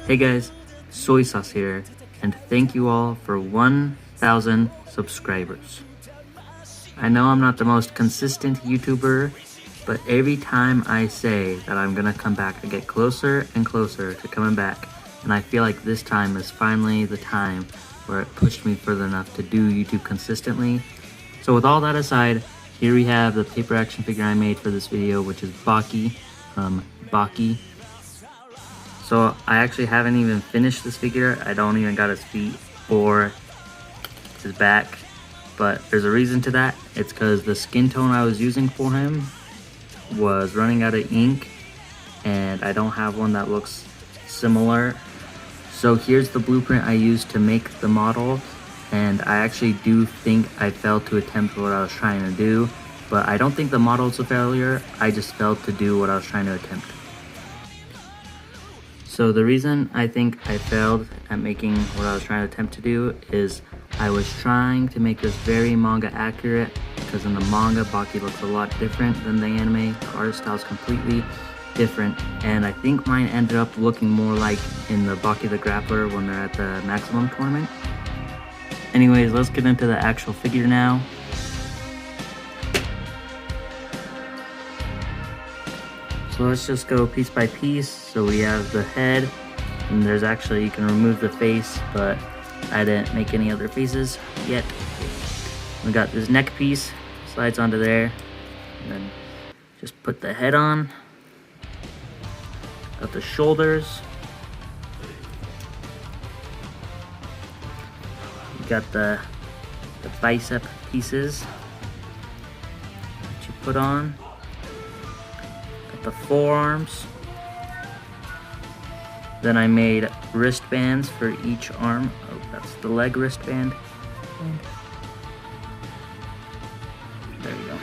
Hey guys, Soy Sauce here, and thank you all for 1,000 subscribers. I know I'm not the most consistent YouTuber, but every time I say that I'm gonna come back, I get closer and closer to coming back, and I feel like this time is finally the time where it pushed me further enough to do YouTube consistently. So with all that aside, here we have the paper action figure I made for this video, which is Baki from Baki. So I actually haven't even finished this figure. I don't even got his feet or his back, but there's a reason to that. It's because the skin tone I was using for him was running out of ink, and I don't have one that looks similar. So here's the blueprint I used to make the model, and I actually do think I failed to attempt what I was trying to do, but I don't think the model is a failure. I just failed to do what I was trying to attempt. So the reason I think I failed at making what I was trying to attempt to do is I was trying to make this very manga accurate, because in the manga, Baki looks a lot different than the anime. The art style is completely different, and I think mine ended up looking more like in the Baki the Grappler when they're at the Maximum tournament. Anyways, let's get into the actual figure now. So let's just go piece by piece. So we have the head, and there's actually, you can remove the face, but I didn't make any other faces yet. We got this neck piece, slides onto there, and then just put the head on. Got the shoulders. You got the bicep pieces that you put on. The forearms. Then I made wristbands for each arm. Oh, that's the leg wristband. There we go.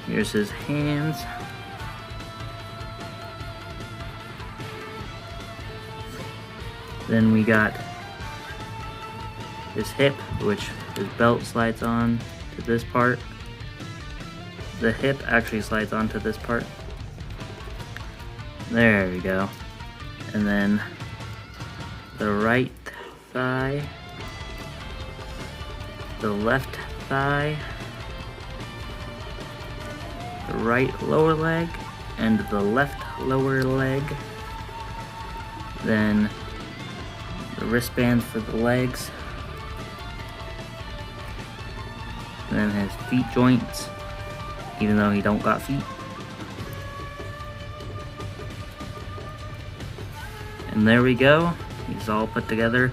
Here's his hands. Then we got his hip, which his belt slides on to this part. The hip actually slides onto this part. There we go. And then the right thigh, the left thigh, the right lower leg, and the left lower leg. Then the wristbands for the legs. And then his feet joints, even though he don't got feet. And there we go, he's all put together.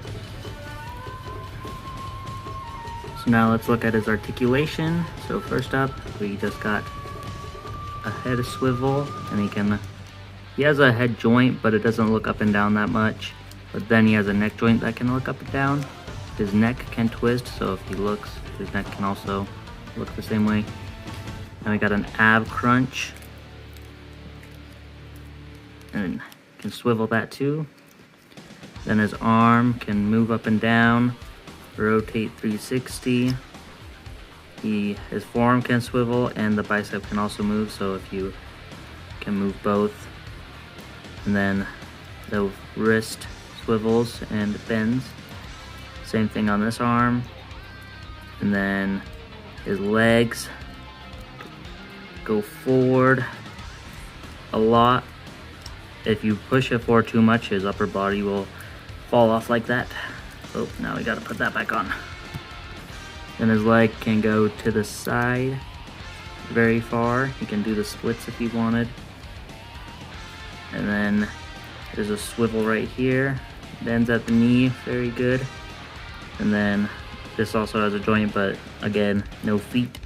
So now let's look at his articulation. So first up, we just got a head swivel, and he has a head joint, but it doesn't look up and down that much. But then he has a neck joint that can look up and down. His neck can twist, so if he looks, his neck can also look the same way. Now we got an ab crunch, and can swivel that too. Then his arm can move up and down, rotate 360. His forearm can swivel, and the bicep can also move, so if you can move both. And then the wrist swivels and bends. Same thing on this arm. And then his legs go forward a lot. If you push it forward too much, his upper body will fall off like that. Oh, now we gotta put that back on. Then his leg can go to the side very far. He can do the splits if he wanted. And then there's a swivel right here. It ends at the knee, very good. And then this also has a joint, but again, no feet.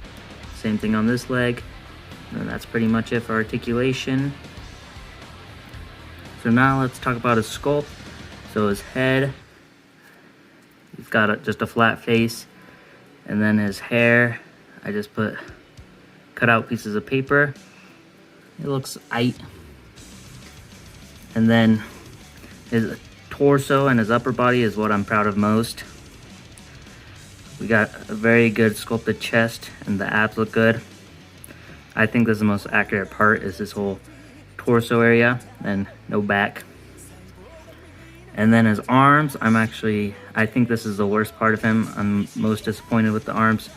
Same thing on this leg. And that's pretty much it for articulation. So now let's talk about his sculpt. So his head, he's got just a flat face. And then his hair, I just cut out pieces of paper. It looks aight. And then his torso and his upper body is what I'm proud of most. We got a very good sculpted chest, and the abs look good. I think this is the most accurate part, is this whole torso area and no back. And then his arms, I think this is the worst part of him. I'm most disappointed with the arms.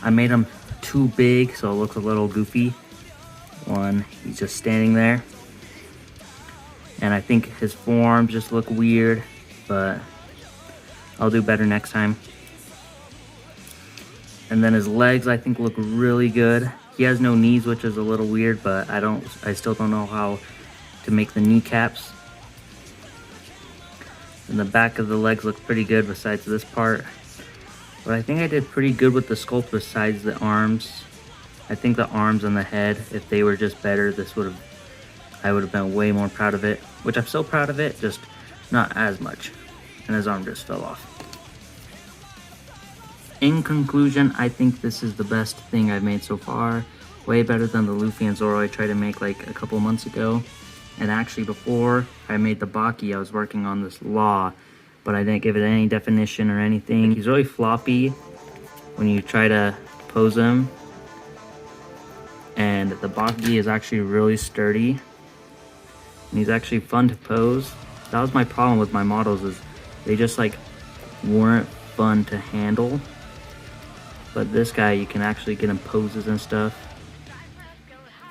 I made them too big, so it looks a little goofy. He's just standing there. And I think his forearms just look weird, but I'll do better next time. And then his legs, I think, look really good. He has no knees, which is a little weird, but I still don't know how to make the kneecaps. And the back of the legs look pretty good besides this part. But I think I did pretty good with the sculpt besides the arms. I think the arms and the head, if they were just better, I would have been way more proud of it. Which I'm still proud of it, just not as much. And his arm just fell off. In conclusion, I think this is the best thing I've made so far. Way better than the Luffy and Zoro I tried to make like a couple months ago. And actually before I made the Baki, I was working on this law, but I didn't give it any definition or anything. He's really floppy when you try to pose him. And the Baki is actually really sturdy. And he's actually fun to pose. That was my problem with my models, is they just like weren't fun to handle. But this guy, you can actually get him poses and stuff.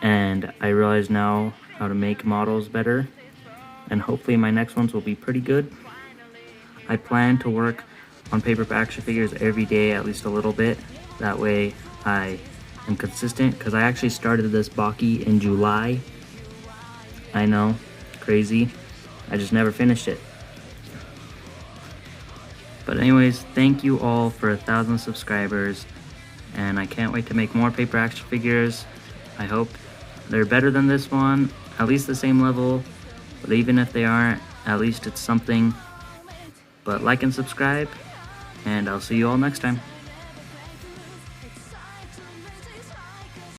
And I realize now how to make models better, and hopefully my next ones will be pretty good. I plan to work on paper action figures every day, at least a little bit. That way I am consistent, because I actually started this Baki in July. I know, crazy. I just never finished it. But anyways, thank you all for 1,000 subscribers, and I can't wait to make more paper action figures. I hope they're better than this one, at least the same level, but even if they aren't, at least it's something. But like and subscribe, and I'll see you all next time.